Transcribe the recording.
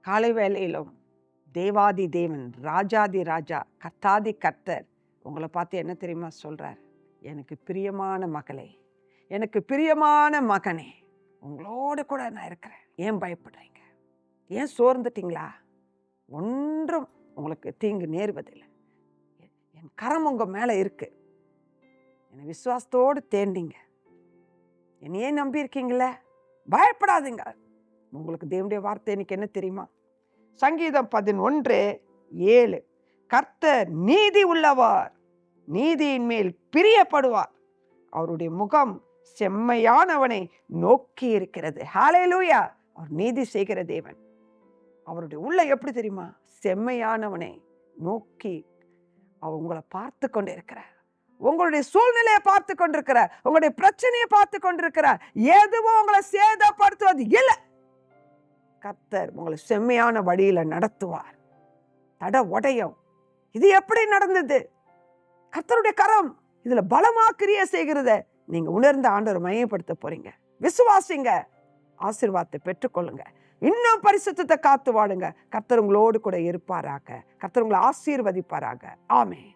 காலை வேளையிலும் தேவாதி தேவன், ராஜாதி ராஜா, கர்த்தாதி கர்த்தர் உங்களை பார்த்து என்ன தெரியுமா சொல்றார்? எனக்கு பிரியமான மகளே, எனக்கு பிரியமான மகனே, உங்களோடு கூட நான் இருக்கிறேன். ஏன் பயப்படுறீங்க? ஏன் சோர்ந்துட்டீங்களா? ஒன்றும் உங்களுக்கு தீங்கு நேர்வதில்லை. என் கரம் உங்க மேல இருக்கு. என்னை விசுவாசத்தோடு தேண்டிங்க, என்னையே நம்பி இருக்கீங்களே, பயப்படாதீங்க. உங்களுக்கு தேவனுடைய வார்த்தை இன்னைக்கு என்ன தெரியுமா? சங்கீதம் 11:7, கர்த்தர் நீதி உள்ளவர், நீதியின் மேல் பிரியப்படுவார், அவருடைய முகம் செம்மையானவனை நோக்கி இருக்கிறது. ஹல்லேலூயா! அவர் நீதி செய்கிற தேவன். அவருடைய உள்ள எப்படி தெரியுமா? செம்மையானவனை நோக்கி அவர் உங்களை பார்த்து கொண்டு இருக்கிறார். உங்களுடைய சூழ்நிலையை பார்த்து கொண்டிருக்கிறார். உங்களுடைய பிரச்சனையை பார்த்து கொண்டிருக்கிறார். எதுவும் உங்களை சேதப்படுத்துவது இல்லை. கர்த்தர் உங்களை செம்மையான வழியில நடத்துவார். தட உடையும். இது எப்படி நடந்தது? கர்த்தருடைய கரம் இதுல பலமா கிரியை செய்கிறத நீங்க உணர்ந்த ஆண்டவர் மையப்படுத்த போறீங்க. விசுவாசிங்க, ஆசீர்வாதத்தை பெற்றுக்கொள்ளுங்க. இன்னும் பரிசுத்தத்தை காத்து வாழுங்க. கர்த்தர் உங்களோடு கூட இருப்பாராக. கர்த்தர் உங்களை ஆசீர்வதிப்பாராக. ஆமென்.